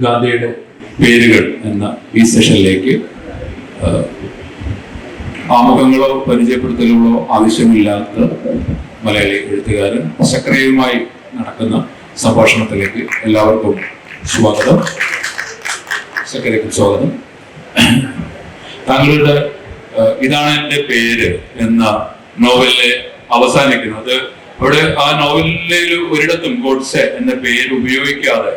ഗാന്ധിയുടെ പേരുകൾ എന്ന ഈ സെഷനിലേക്ക് ആമുഖങ്ങളോ പരിചയപ്പെടുത്തലുകളോ ആവശ്യമില്ലാത്ത മലയാളി എഴുത്തുകാരൻ സക്രിയമായി നടക്കുന്ന സംഭാഷണത്തിലേക്ക് എല്ലാവർക്കും സ്വാഗതം. സക്രിയക്കും സ്വാഗതം. താങ്കളുടെ ഇതാണ് എൻ്റെ പേര് എന്ന നോവലിലെ അവസാനിക്കുന്നത്. അവിടെ ആ നോവലിൽ ഒരിടത്തും ഗോഡ്സെ എന്ന പേര് ഉപയോഗിക്കാതെ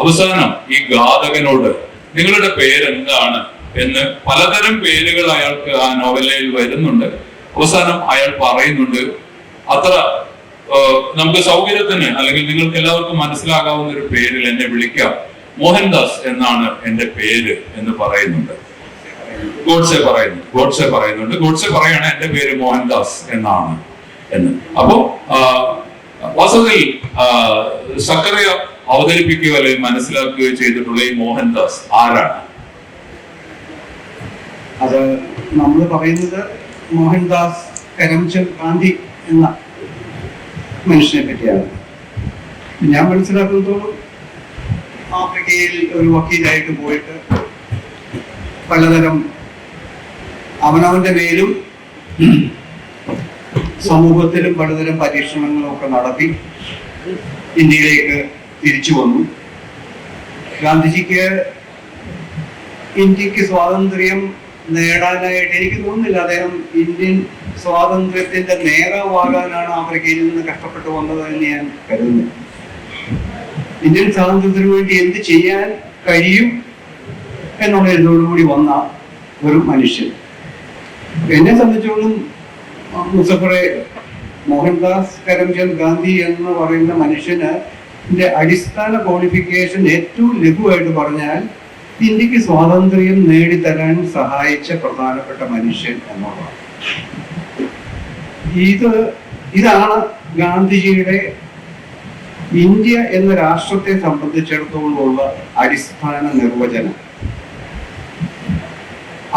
അവസാനം ഈ ഘാതകനോട് നിങ്ങളുടെ പേരെന്താണ് എന്ന് പലതരം പേരുകൾ അയാൾക്ക് ആ നോവലിൽ വരുന്നുണ്ട്. അവസാനം അയാൾ പറയുന്നുണ്ട്, അത്ര നമുക്ക് സൗകര്യത്തിന് അല്ലെങ്കിൽ നിങ്ങൾക്ക് എല്ലാവർക്കും മനസ്സിലാകാവുന്ന ഒരു പേരിൽ എന്നെ വിളിക്കാം, മോഹൻദാസ് എന്നാണ് എൻ്റെ പേര് എന്ന് പറയുന്നുണ്ട്. ഗോഡ്സെ പറയുന്നുണ്ട്. ഗോഡ്സെ പറയാണ് എന്റെ പേര് മോഹൻദാസ് എന്നാണ് എന്ന്. അപ്പോ വാസ്തവത്തിൽ സക്കറിയ അവതരിപ്പിക്കുകയോ അല്ലെങ്കിൽ മനസ്സിലാക്കുകയോ ചെയ്തിട്ടുള്ള ഈ മോഹൻദാസ് ആരാണ്? അത് നമ്മൾ പറയുന്നത് മോഹൻദാസ് കരംചന്ദ് ഗാന്ധി എന്ന മനുഷ്യനെ പറ്റിയാണ്. ഞാൻ മനസ്സിലാക്കുന്നതോളം ആഫ്രിക്കയിൽ ഒരു വക്കീലായിട്ട് പോയിട്ട് പലതരം അവനവന്റെ മേലും സമൂഹത്തിലും പലതരം പരീക്ഷണങ്ങളും ഒക്കെ നടത്തി ഇന്ത്യയിലേക്ക് തിരിച്ചു വന്നു. ഗാന്ധിജിക്ക് ഇന്ത്യക്ക് സ്വാതന്ത്ര്യം നേടാനായിട്ട് എനിക്ക് തോന്നുന്നില്ല അദ്ദേഹം ഇന്ത്യൻ സ്വാതന്ത്ര്യത്തിന്റെ നേതാവാകാനാണ് ആഫ്രിക്കയിൽ നിന്ന് കഷ്ടപ്പെട്ടു വന്നത് എന്ന് ഞാൻ കരുതുന്നു. ഇന്ത്യൻ സ്വാതന്ത്ര്യത്തിന് വേണ്ടി എന്ത് ചെയ്യാൻ കഴിയും എന്നുള്ള ഇതോടുകൂടി വന്ന ഒരു മനുഷ്യൻ. എന്നെ സംബന്ധിച്ചോളം മുസഫറെ മോഹൻദാസ് കരംചന്ദ് ഗാന്ധി എന്ന് പറയുന്ന മനുഷ്യന് അടിസ്ഥാന ക്വാളിഫിക്കേഷൻ ഏറ്റവും ലഘുവായിട്ട് പറഞ്ഞാൽ ഇന്ത്യക്ക് സ്വാതന്ത്ര്യം നേടിത്തരാൻ സഹായിച്ച പ്രധാനപ്പെട്ട മനുഷ്യൻ എന്നുള്ളതാണ്. ഇതാണ് ഗാന്ധിജിയുടെ ഇന്ത്യ എന്ന രാഷ്ട്രത്തെ സംബന്ധിച്ചിടത്തോളമുള്ള അടിസ്ഥാന നിർവചനം.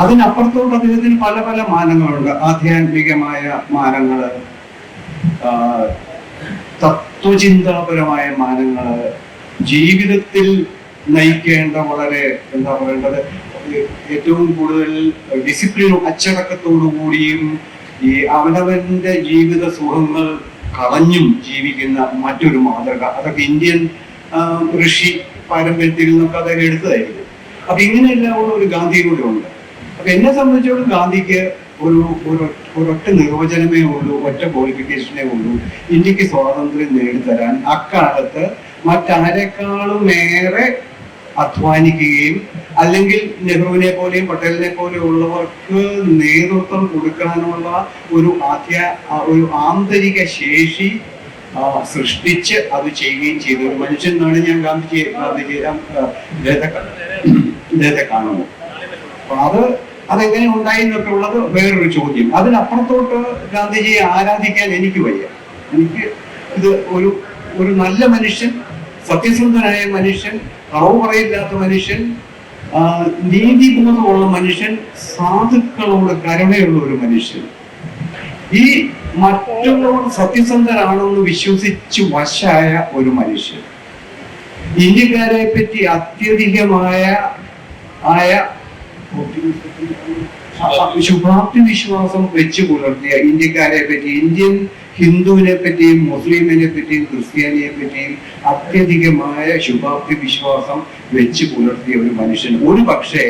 അതിനപ്പുറത്തോട്ട് അദ്ദേഹത്തിന് പല പല മാനങ്ങളുണ്ട്. ആധ്യാത്മികമായ മാനങ്ങള്, തത്വചിന്താപരമായ മാനങ്ങള്, ജീവിതത്തിൽ നയിക്കേണ്ട വളരെ എന്താ പറയേണ്ടത് ഏറ്റവും കൂടുതൽ ഡിസിപ്ലിനും അച്ചടക്കത്തോടു കൂടിയും ഈ അവനവന്റെ ജീവിത സുഖങ്ങൾ കളഞ്ഞും ജീവിക്കുന്ന മറ്റൊരു മാതൃക. അതൊക്കെ ഇന്ത്യൻ ഋഷി പാരമ്പര്യത്തിൽ നിന്നൊക്കെ അദ്ദേഹം എടുത്തതായിരിക്കും. അപ്പൊ ഇങ്ങനെയെല്ലാം ഉള്ള ഒരു ഗാന്ധിയിലൂടെ ഉണ്ട്. അപ്പൊ എന്നെ സംബന്ധിച്ചോളം ഗാന്ധിക്ക് ഒരൊറ്റ നിർവചനമേ ഉള്ളൂ, ഒറ്റ ക്വാളിഫിക്കേഷനേ ഉള്ളൂ, ഇന്ത്യക്ക് സ്വാതന്ത്ര്യം നേടിത്തരാൻ അക്കാലത്ത് മറ്റാരെക്കാളും ഏറെ അധ്വാനിക്കുകയും അല്ലെങ്കിൽ നെഹ്റുവിനെ പോലെയും പട്ടേലിനെ പോലെയും ഉള്ളവർക്ക് നേതൃത്വം കൊടുക്കാനുള്ള ഒരു ആന്തരിക ശേഷി സൃഷ്ടിച്ച് അത് ചെയ്യുകയും ചെയ്ത ഒരു മനുഷ്യൻ എന്നാണ് ഞാൻ ഇദ്ദേഹത്തെ കാണുന്നത്. അപ്പൊ അതെങ്ങനെ ഉണ്ടായി എന്നൊക്കെ ഉള്ളത് വേറൊരു ചോദ്യം. അതിനപ്പുറത്തോട്ട് ഗാന്ധിജിയെ ആരാധിക്കാൻ എനിക്ക് വയ്യ. എനിക്ക് ഇത് ഒരു നല്ല മനുഷ്യൻ, സത്യസന്ധനായ മനുഷ്യൻ, കളവ് പറയില്ലാത്ത മനുഷ്യൻ, നീതിബോധമുള്ള മനുഷ്യൻ, സാധുക്കളോട് കരുണയുള്ള ഒരു മനുഷ്യൻ, ഈ മറ്റുള്ളവർ സത്യസന്ധരാണെന്ന് വിശ്വസിച്ച് വശായ ഒരു മനുഷ്യൻ, ഇന്ത്യക്കാരെ പറ്റി അത്യധികമായ ശുഭാപ്തി വിശ്വാസം വെച്ച് പുലർത്തിയ, ഇന്ത്യക്കാരെ പറ്റി, ഇന്ത്യൻ ഹിന്ദുവിനെ പറ്റിയും മുസ്ലിമിനെ പറ്റിയും ക്രിസ്ത്യാനിയെ പറ്റിയും അത്യധികമായ ശുഭാപ്തി വിശ്വാസം വെച്ച് പുലർത്തിയ ഒരു മനുഷ്യൻ. ഒരു പക്ഷേ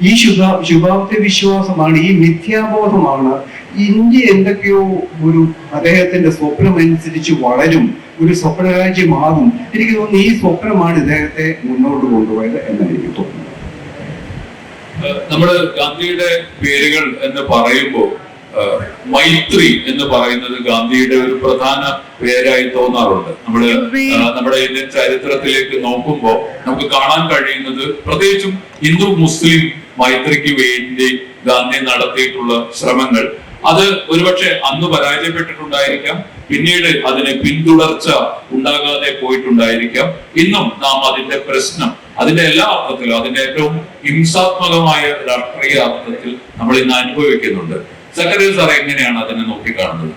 ഈ ശുഭാപ്തി വിശ്വാസമാണ്, ഈ മിഥ്യാബോധമാണ് ഇന്ത്യ എന്തൊക്കെയോ ഒരു അദ്ദേഹത്തിന്റെ സ്വപ്നമനുസരിച്ച് വളരും, ഒരു സ്വപ്നരാജ്യമാകും. എനിക്ക് തോന്നുന്നു ഈ സ്വപ്നമാണ് ഇദ്ദേഹത്തെ മുന്നോട്ട് കൊണ്ടുപോയത് എന്ന് എനിക്ക് തോന്നുന്നു. നമ്മള് ഗാന്ധിയുടെ പേരുകൾ എന്ന് പറയുമ്പോൾ മൈത്രി എന്ന് പറയുന്നത് ഗാന്ധിയുടെ ഒരു പ്രധാന പേരായി തോന്നാറുണ്ട്. നമ്മുടെ ഇന്ത്യൻ ചരിത്രത്തിലേക്ക് നോക്കുമ്പോൾ നമുക്ക് കാണാൻ കഴിയുന്നത് പ്രത്യേകിച്ചും ഹിന്ദു മുസ്ലിം മൈത്രിക്ക് വേണ്ടി ഗാന്ധി നടത്തിയിട്ടുള്ള ശ്രമങ്ങൾ അത് ഒരുപക്ഷെ അന്ന് പരാജയപ്പെട്ടിട്ടുണ്ടായിരിക്കാം, പിന്നീട് അതിന് പിന്തുടർച്ച ഉണ്ടാകാതെ പോയിട്ടുണ്ടായിരിക്കാം. ഇന്നും നാം അതിന്റെ പ്രശ്നം, അതിന്റെ എല്ലാ അർത്ഥത്തിലും, അതിന്റെ ഏറ്റവും ഹിംസാത്മകമായ രാഷ്ട്രീയ അർത്ഥത്തിൽ നമ്മൾ ഇന്ന് അനുഭവിക്കുന്നുണ്ട്. സക്കറിയ സാർ എങ്ങനെയാണ് അതിനെ നോക്കിക്കാണുന്നത്?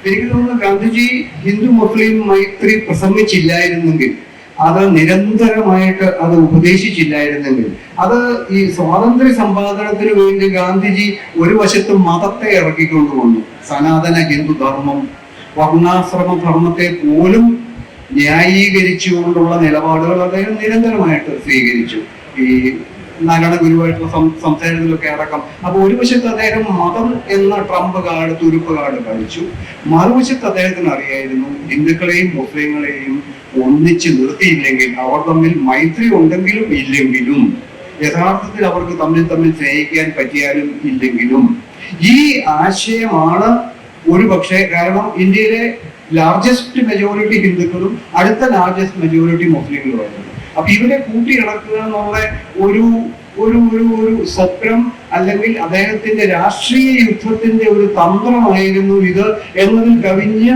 എനിക്ക് തോന്നുന്നു ഗാന്ധിജി ഹിന്ദു മുസ്ലിം മൈത്രി പ്രസംഗിച്ചില്ലായിരുന്നെങ്കിൽ അത് നിരന്തരമായിട്ട് അത് ഉപദേശിച്ചില്ലായിരുന്നെങ്കിൽ, അത് ഈ സ്വാതന്ത്ര്യ സമ്പാദനത്തിന് വേണ്ടി ഗാന്ധിജി ഒരു വശത്ത് മതത്തെ ഇറക്കിക്കൊണ്ടുവന്നു. സനാതന ഹിന്ദു ധർമ്മം, വർണ്ണാശ്രമ ധർമ്മത്തെ പോലും ന്യായീകരിച്ചുകൊണ്ടുള്ള നിലപാടുകൾ അദ്ദേഹം നിരന്തരമായിട്ട് സ്വീകരിച്ചു. ഈ നാരായണ ഗുരുവായിട്ടുള്ള സംസാരത്തിലൊക്കെ അടക്കം. അപ്പൊ ഒരു വശത്ത് അദ്ദേഹം മതം എന്ന ട്രംപ് കാർഡ്, തുരുപ്പ് കാർഡ് കളിച്ചു. മറുവശത്ത് അദ്ദേഹത്തിന് അറിയായിരുന്നു ഹിന്ദുക്കളെയും മുസ്ലിങ്ങളെയും ഒന്നിച്ച് നിർത്തിയില്ലെങ്കിൽ, അവർ തമ്മിൽ മൈത്രി ഉണ്ടെങ്കിലും ഇല്ലെങ്കിലും, യഥാർത്ഥത്തിൽ അവർക്ക് തമ്മിൽ സ്നേഹിക്കാൻ പറ്റിയാലും ഇല്ലെങ്കിലും, ഈ ആശയമാണ് ഒരു പക്ഷേ, കാരണം ഇന്ത്യയിലെ ലാർജസ്റ്റ് മെജോറിറ്റി ഹിന്ദുക്കളും അടുത്ത ലാർജസ്റ്റ് മെജോറിറ്റി മുസ്ലിങ്ങളുമായിരുന്നു. അപ്പൊ ഇവരെ കൂട്ടിയിണക്കുക എന്നുള്ള ഒരു ഒരു ഒരു ഒരു സ്വപ്നം, അല്ലെങ്കിൽ അദ്ദേഹത്തിന്റെ രാഷ്ട്രീയ യുദ്ധത്തിന്റെ ഒരു തന്ത്രമായിരുന്നു ഇത് എന്നതിൽ കവിഞ്ഞ്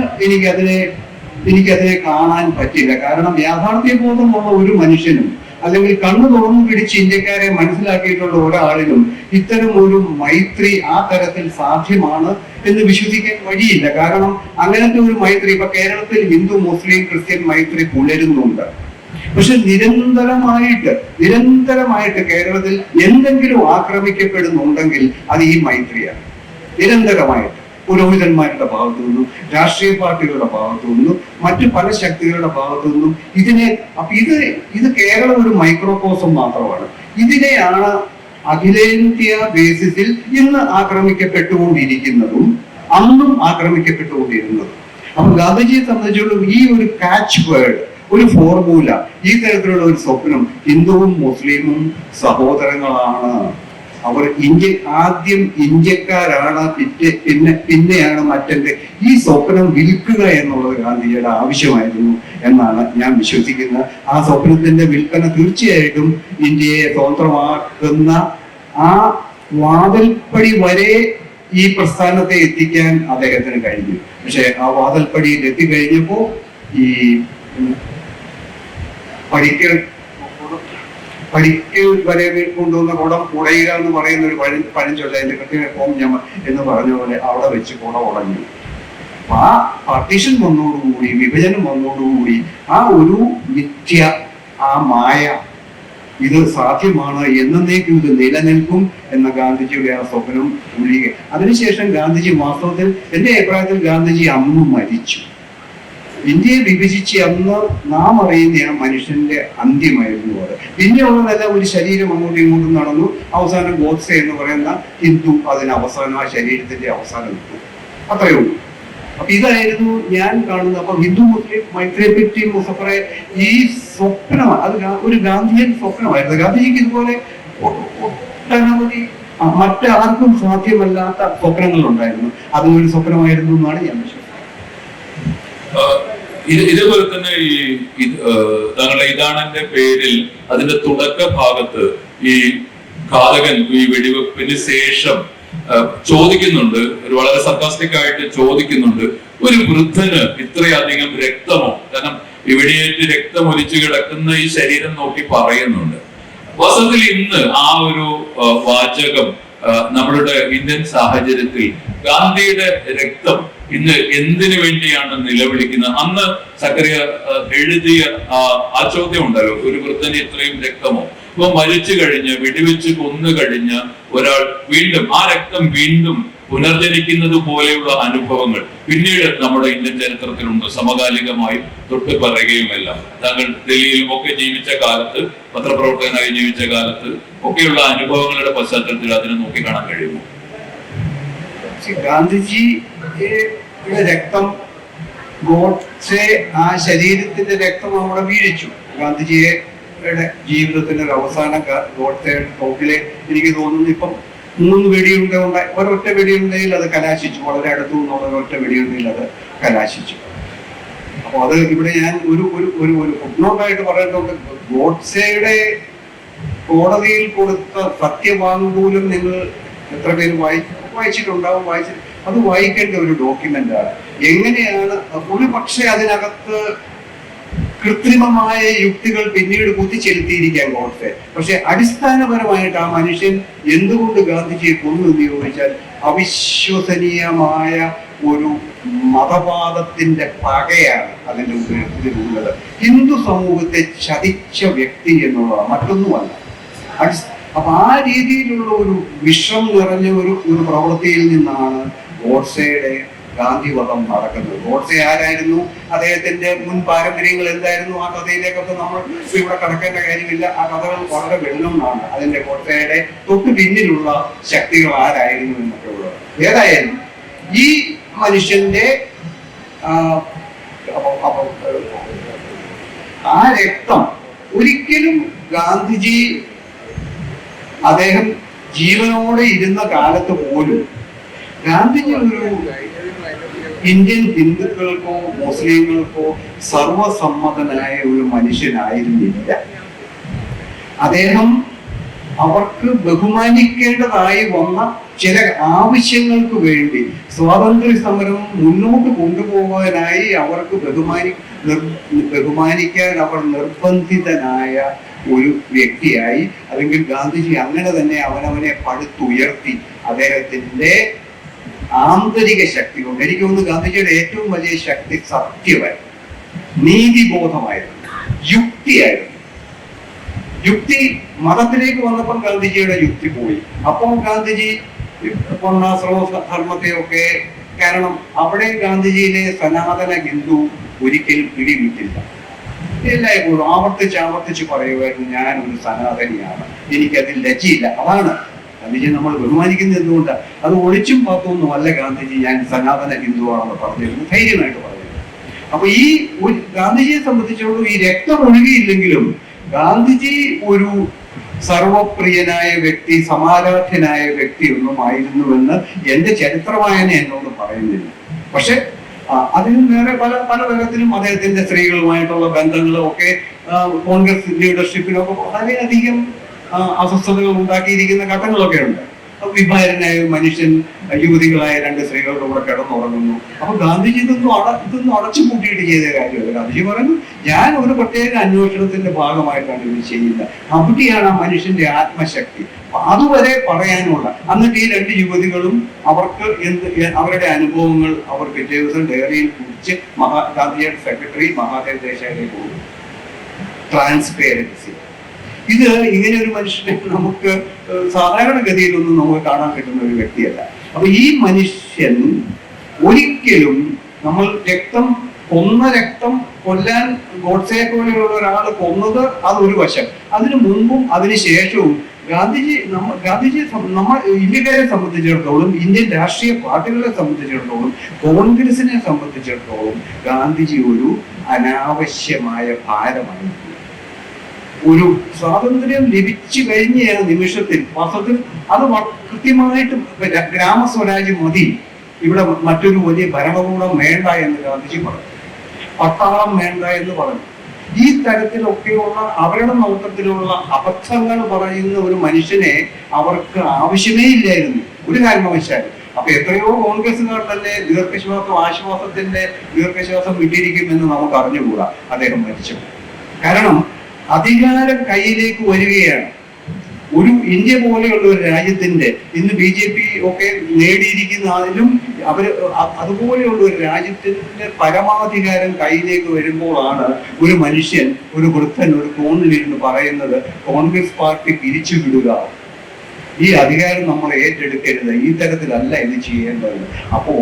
എനിക്കതിനെ കാണാൻ പറ്റില്ല. കാരണം യാഥാർത്ഥ്യബോധമുള്ള ഒരു മനുഷ്യനും, അല്ലെങ്കിൽ കണ്ണു തുറന്നു പിടിച്ച് ഇന്ത്യക്കാരെ മനസ്സിലാക്കിയിട്ടുള്ള ഒരാളിനും ഇത്തരം ഒരു മൈത്രി ആ തരത്തിൽ സാധ്യമാണ് എന്ന് വിശ്വസിക്കാൻ വഴിയില്ല. കാരണം അങ്ങനത്തെ ഒരു മൈത്രി ഇപ്പൊ കേരളത്തിൽ ഹിന്ദു മുസ്ലിം ക്രിസ്ത്യൻ മൈത്രി പുലരുന്നുണ്ട്. പക്ഷെ നിരന്തരമായിട്ട് കേരളത്തിൽ എന്തെങ്കിലും ആക്രമിക്കപ്പെടുന്നുണ്ടെങ്കിൽ അത് ഈ മൈത്രിയാണ്. നിരന്തരമായിട്ട് പുരോഹിതന്മാരുടെ ഭാഗത്തു നിന്നും, രാഷ്ട്രീയ പാർട്ടികളുടെ ഭാഗത്തു നിന്നും, മറ്റു പല ശക്തികളുടെ ഭാഗത്തു നിന്നും അപ്പൊ ഇത് കേരളം ഒരു മൈക്രോകോസം മാത്രമാണ്. ഇതിനെയാണ് അഖിലേന്ത്യാ ബേസിസിൽ ഇന്ന് ആക്രമിക്കപ്പെട്ടുകൊണ്ടിരിക്കുന്നതും അന്നും ആക്രമിക്കപ്പെട്ടുകൊണ്ടിരുന്നതും. അപ്പൊ ഗാന്ധിജിയെ സംബന്ധിച്ചിടത്തോളം ഈ ഒരു കാച്ച് വേർഡ്, ഒരു ഫോർമുല, ഈ തരത്തിലുള്ള ഒരു സ്വപ്നം, ഹിന്ദുവും മുസ്ലിമും സഹോദരങ്ങളാണ്, അവർ ആദ്യം ഇന്ത്യക്കാരാണ്, പിന്നെയാണ് മറ്റന്റെ, ഈ സ്വപ്നം വിൽക്കുക എന്നുള്ളത് ഗാന്ധിജിയുടെ ആവശ്യമായിരുന്നു എന്നാണ് ഞാൻ വിശ്വസിക്കുന്നത്. ആ സ്വപ്നത്തിന്റെ വിൽപ്പന തീർച്ചയായിട്ടും ഇന്ത്യയെ സ്വതന്ത്രമാക്കുന്ന ആ വാതിൽപ്പടി വരെ ഈ പ്രസ്ഥാനത്തെ എത്തിക്കാൻ അദ്ദേഹത്തിന് കഴിഞ്ഞു. പക്ഷെ ആ വാതിൽപ്പടിയിൽ എത്തിക്കഴിഞ്ഞപ്പോ ഈ പഠിക്കൽ വരെ കൊണ്ടുവന്ന കുടം കുടയുക എന്ന് പറയുന്ന ഒരു പഴഞ്ചൊല്ല, അതിന്റെ കൃത്യം ഞാൻ എന്ന് പറഞ്ഞ പോലെ അവിടെ വെച്ച് കുട ഉടഞ്ഞു. അപ്പൊ ആ പാർട്ടീഷൻ വന്നോടുകൂടി, വിഭജനം വന്നോടുകൂടി ആ ഒരു മിഥ്യ, ആ മായ, ഇത് സാധ്യമാണ്, എന്നേക്കും ഇത് നിലനിൽക്കും എന്ന ഗാന്ധിജിയുടെ ആ സ്വപ്നം ഉള്ളിക. അതിനുശേഷം ഗാന്ധിജി വാസ്തവത്തിൽ, എന്റെ അഭിപ്രായത്തിൽ ഗാന്ധിജി അന്ന് മരിച്ചു. ഇന്ത്യയെ വിഭജിച്ച് അന്ന് നാം അറിയുന്ന ആ മനുഷ്യന്റെ അന്ത്യമായിരുന്നു അത്. പിന്നെയുള്ളതല്ല, ഒരു ശരീരം അങ്ങോട്ടും ഇങ്ങോട്ടും നടന്നു. അവസാനം ഗോഡ്സെ എന്ന് പറയുന്ന ഹിന്ദു അതിന് അവസാനം, ആ ശരീരത്തിന്റെ അവസാനം കിട്ടും. അത്രയേ ഉള്ളൂ. അപ്പൊ ഇതായിരുന്നു ഞാൻ കാണുന്നത്. അപ്പൊ ഹിന്ദു മുസ്ലിം മൈത്രിയെ പറ്റി മുസഫറെ ഈ സ്വപ്നമാണ്, അത് ഒരു ഗാന്ധിയൻ സ്വപ്നമായിരുന്നു. ഗാന്ധിജിക്ക് ഇതുപോലെ ഒട്ടനവധി മറ്റാർക്കും സാധ്യമല്ലാത്ത സ്വപ്നങ്ങൾ ഉണ്ടായിരുന്നു. അതും ഒരു സ്വപ്നമായിരുന്നു എന്നാണ് ഞാൻ വിശ്വസിക്കുന്നത്. ഇതേപോലെ തന്നെ താങ്കളുടെ ഇതാണെന്റെ പേരിൽ അതിന്റെ തുടക്ക ഭാഗത്ത് ഈ ഘാതകൻ ഈ വെടിവെപ്പിന് ശേഷം ചോദിക്കുന്നുണ്ട്, ഒരു വളരെ സർക്കാസ്റ്റിക് ആയിട്ട് ചോദിക്കുന്നുണ്ട്, ഒരു വൃദ്ധന് ഇത്രയധികം രക്തമോ? കാരണം ഈ വെടിയേറ്റ് രക്തം ഒലിച്ചു കിടക്കുന്ന ഈ ശരീരം നോക്കി പറയുന്നുണ്ട്. വാസ്തവത്തിൽ ഇന്ന് ആ ഒരു വാചകം നമ്മളുടെ ഇന്ത്യൻ സാഹചര്യത്തിൽ ഗാന്ധിയുടെ രക്തം ഇന്ന് എന്തിനു വേണ്ടിയാണ് നിലവിളിക്കുന്നത്? അന്ന് സക്കറിയ എഴുതിയ ആ ചോദ്യം ഉണ്ടല്ലോ, ഒരു വൃദ്ധന് ഇത്രയും രക്തമോ? ഇപ്പൊ മരിച്ചു കഴിഞ്ഞ്, വെടിവെച്ച് കൊന്നു കഴിഞ്ഞ് ഒരാൾ വീണ്ടും ആ രക്തം വീണ്ടും പുനർജനിക്കുന്നത് പോലെയുള്ള അനുഭവങ്ങൾ പിന്നീട് നമ്മുടെ ഇന്ത്യൻ ചരിത്രത്തിലുണ്ട്, സമകാലികമായി തൊട്ട് പറയുകയുമല്ല. താങ്കൾ ഡൽഹിയിലും ഒക്കെ ജീവിച്ച കാലത്ത്, പത്രപ്രവർത്തകനായി ജീവിച്ച കാലത്ത് ഒക്കെയുള്ള അനുഭവങ്ങളുടെ പശ്ചാത്തലത്തിൽ അതിനെ നോക്കിക്കാണാൻ കഴിയുമോ? ഗാന്ധിജിയുടെ രക്തം, ഗോഡ്സെ ആ ശരീരത്തിന്റെ രക്തം അവിടെ വീഴിച്ചു. ഗാന്ധിജിയുടെ ജീവിതത്തിന്റെ ഒരു അവസാനം ഗോഡ്സെയുടെ തോക്കിലെ എനിക്ക് തോന്നുന്നു ഇപ്പം 3 വെടിയുണ്ട ഉണ്ടായി. ഒരൊറ്റ വെടിയുണ്ടയിൽ അത് കലാശിച്ചു, വളരെ അടുത്തു നിന്നുള്ള ഒരൊറ്റ വെടിയുണ്ടയിൽ അത് കലാശിച്ചു. അപ്പൊ അത് ഇവിടെ ഞാൻ ഒരു ഒരു ഒരു ഫുട്നോട്ടായിട്ട് പറയുന്നുണ്ട്. ഗോഡ്സെയുടെ കോടതിയിൽ കൊടുത്ത സത്യവാങ്മൂലം നിങ്ങൾ എത്ര പേര് വായിച്ചിട്ടുണ്ടാവും? അത് വായിക്കേണ്ട ഒരു ഡോക്യുമെന്റ് ആണ്. എങ്ങനെയാണ് ഒരു പക്ഷേ അതിനകത്ത് കൃത്രിമമായ യുക്തികൾ പിന്നീട് കുത്തിച്ചെലുത്തിയിരിക്കാൻ ഗോഡ്സെ, പക്ഷെ അടിസ്ഥാനപരമായിട്ട് ആ മനുഷ്യൻ എന്തുകൊണ്ട് ഗാന്ധിജിയെ കൊന്നു എന്ന് ചോദിച്ചാൽ അവിശ്വസനീയമായ ഒരു മതവാദത്തിന്റെ പകയാണ് അതിന്റെ ഇതിലുള്ളത്. ഹിന്ദു സമൂഹത്തെ ചതിച്ച വ്യക്തി എന്നുള്ളതാണ്, മറ്റൊന്നുമല്ല. അപ്പൊ ആ രീതിയിലുള്ള ഒരു വിഷം നിറഞ്ഞ ഒരു പ്രവൃത്തിയിൽ നിന്നാണ് ഗോഡ്സെയുടെ ഗാന്ധിവധം നടക്കുന്നത്. ഗോഡ്സെ ആരായിരുന്നു, അദ്ദേഹത്തിന്റെ മുൻ പാരമ്പര്യങ്ങൾ എന്തായിരുന്നു, ആ കഥയിലേക്കൊക്കെ നമ്മൾ ഇവിടെ കടക്കേണ്ട കാര്യമില്ല. ആ കഥകൾ വളരെ വെള്ളമാണ്. അതിന്റെ ഗോഡ്സെയുടെ തൊട്ടു പിന്നിലുള്ള ശക്തികൾ ആരായിരുന്നു എന്നൊക്കെ ഉള്ളത്. ഏതായാലും ഈ മനുഷ്യന്റെ ആ രക്തം ഒരിക്കലും ഗാന്ധിജി അദ്ദേഹം ജീവനോടെ ഇരുന്ന കാലത്ത് പോലും ഗാന്ധിജി ഒരു ഇന്ത്യൻ ഹിന്ദുക്കൾക്കോ മുസ്ലിങ്ങൾക്കോ സർവസമ്മതനായ ഒരു മനുഷ്യനായിരുന്നില്ല. അദ്ദേഹം അവർക്ക് ബഹുമാനിക്കേണ്ടതായി വന്ന ചില ആവശ്യങ്ങൾക്ക് വേണ്ടി സ്വാതന്ത്ര്യ സമരം മുന്നോട്ട് കൊണ്ടുപോകാനായി അവർക്ക് ബഹുമാനിക്കാൻ അവർ നിർബന്ധിതനായ ഒരു വ്യക്തിയായി, അല്ലെങ്കിൽ ഗാന്ധിജി അങ്ങനെ തന്നെ അവനവനെ പടുത്തുയർത്തി അദ്ദേഹത്തിന്റെ ആന്തരിക ശക്തി കൊണ്ട്. എനിക്ക് തോന്നുന്നു ഗാന്ധിജിയുടെ ഏറ്റവും വലിയ ശക്തി സത്യമായിരുന്നു, നീതിബോധമായിരുന്നു, യുക്തിയായിരുന്നു. യുക്തി മതത്തിലേക്ക് വന്നപ്പോൾ ഗാന്ധിജിയുടെ യുക്തി പോയി. അപ്പോൾ ഗാന്ധിജി വർണ്ണാശ്രമധർമ്മത്തെയൊക്കെ, കാരണം അവിടെ ഗാന്ധിജിയിലെ സനാതന ഹിന്ദു ഒരിക്കലും പിടിവിട്ടില്ല. എല്ലായ്പ്പോഴും ആവർത്തിച്ച് പറയുമായിരുന്നു, ഞാൻ ഒരു സനാതനിയാണ്, എനിക്കതിൽ ലജ്ജയില്ല. അതാണ് ഗാന്ധിജി നമ്മൾ ബഹുമാനിക്കുന്നത്. എന്തുകൊണ്ട്? അത് ഒളിച്ചും പാത്തൊന്നും അല്ല ഗാന്ധിജി ഞാൻ സനാതന ഹിന്ദുവാണെന്ന് പറഞ്ഞിരുന്നു, ധൈര്യമായിട്ട് പറഞ്ഞിരുന്നു. അപ്പൊ ഈ ഗാന്ധിജിയെ സംബന്ധിച്ചിടത്തോളം ഈ രക്തം ഒഴുകിയില്ലെങ്കിലും ഗാന്ധിജി ഒരു സർവപ്രിയനായ വ്യക്തി, സമാരാധ്യനായ വ്യക്തി ഒന്നും ആയിരുന്നുവെന്ന് എന്റെ ചരിത്രവായന എന്നോട് പറയുന്നില്ല. പക്ഷെ അതിന് വേറെ പല തരത്തിലും അദ്ദേഹത്തിന്റെ സ്ത്രീകളുമായിട്ടുള്ള ബന്ധങ്ങളും ഒക്കെ കോൺഗ്രസ് ലീഡർഷിപ്പിലൊക്കെ വളരെയധികം അസ്വസ്ഥതകൾ ഉണ്ടാക്കിയിരിക്കുന്ന ഘട്ടങ്ങളൊക്കെ ഉണ്ട്. വിഭാരനായ മനുഷ്യൻ യുവതികളായ 2 സ്ത്രീകളുടെ കൂടെ കിടന്നുറങ്ങുന്നു. അപ്പൊ ഗാന്ധിജി ഇതൊന്നും അടച്ചു പൂട്ടിയിട്ട് ചെയ്ത കാര്യമല്ല. ഗാന്ധിജി പറഞ്ഞു, ഞാൻ ഒരു പ്രത്യേക അന്വേഷണത്തിന്റെ ഭാഗമായിട്ടാണ് ഇത് ചെയ്യുന്നത്. അവിടെയാണ് ആ മനുഷ്യന്റെ ആത്മശക്തി. അതുവരെ പറയാനുള്ള. എന്നിട്ട് ഈ 2 യുവതികളും അവർക്ക് അവരുടെ അനുഭവങ്ങൾ അവർ പിറ്റേ ദിവസം ഡയറിയിൽ കുറിച്ച് ഗാന്ധിജിയുടെ സെക്രട്ടറി മഹാദേവ് ദേശായിലേക്ക് പോകും. ട്രാൻസ്പേരൻസി. ഇത് ഇങ്ങനെ ഒരു മനുഷ്യനെ നമുക്ക് സാധാരണഗതിയിലൊന്നും നമുക്ക് കാണാൻ കിട്ടുന്ന ഒരു വ്യക്തിയല്ല. അപ്പൊ ഈ മനുഷ്യൻ ഒരിക്കലും നമ്മൾ രക്തം കൊല്ലാൻ ഗോഡ്സെയെ പോലെയുള്ള ഒരാൾ കൊന്നത് അതൊരു വശം. അതിനു മുമ്പും അതിന് ശേഷവും ഗാന്ധിജി നമ്മൾ ഇന്ത്യക്കാരെ സംബന്ധിച്ചിടത്തോളം, ഇന്ത്യൻ രാഷ്ട്രീയ പാർട്ടികളെ സംബന്ധിച്ചിടത്തോളം, കോൺഗ്രസിനെ സംബന്ധിച്ചിടത്തോളം ഗാന്ധിജി ഒരു അനാവശ്യമായ ഭാരമായിരുന്നു. ഒരു സ്വാതന്ത്ര്യം ലഭിച്ചു കഴിഞ്ഞ നിമിഷത്തിൽ വാസ്തവത്തിൽ അത് കൃത്യമായിട്ട് ഗ്രാമസ്വരാജ്യം മതി, ഇവിടെ മറ്റൊരു വലിയ ഭരണകൂടം വേണ്ട എന്ന് ഗാന്ധിജി പറഞ്ഞു, പട്ടാളം വേണ്ട എന്ന് പറഞ്ഞു. ഈ തരത്തിലൊക്കെയുള്ള അവരുടെ നോട്ടത്തിലുള്ള അബദ്ധങ്ങൾ പറയുന്ന ഒരു മനുഷ്യനെ അവർക്ക് ആവശ്യമേ ഇല്ലായിരുന്നു ഒരു കാരണവശാലും. അപ്പൊ എത്രയോ കോൺഗ്രസുകാർ തന്നെ ആശ്വാസത്തിന്റെ ദീർഘശ്വാസം വിട്ടിരിക്കുമെന്ന് നമുക്ക് അറിഞ്ഞുകൂടാ അദ്ദേഹം മരിച്ചു. കാരണം അധികാരം കയ്യിലേക്ക് വരികയാണ്. ഒരു ഇന്ത്യ പോലെയുള്ള ഒരു രാജ്യത്തിന്റെ ഇന്ന് BJP ഒക്കെ നേടിയിരിക്കുന്ന അതിലും അതുപോലെയുള്ള ഒരു രാജ്യത്തിന്റെ പരമാധികാരം കയ്യിലേക്ക് വരുമ്പോഴാണ് ഒരു മനുഷ്യൻ, ഒരു വൃദ്ധൻ ഒരു കോണിലിരുന്ന് പറയുന്നത് കോൺഗ്രസ് പാർട്ടി പിരിച്ചുവിടുക, ഈ അധികാരം നമ്മൾ ഏറ്റെടുക്കരുത്, ഈ തരത്തിലല്ല ഇത് ചെയ്യേണ്ടത്. അപ്പോ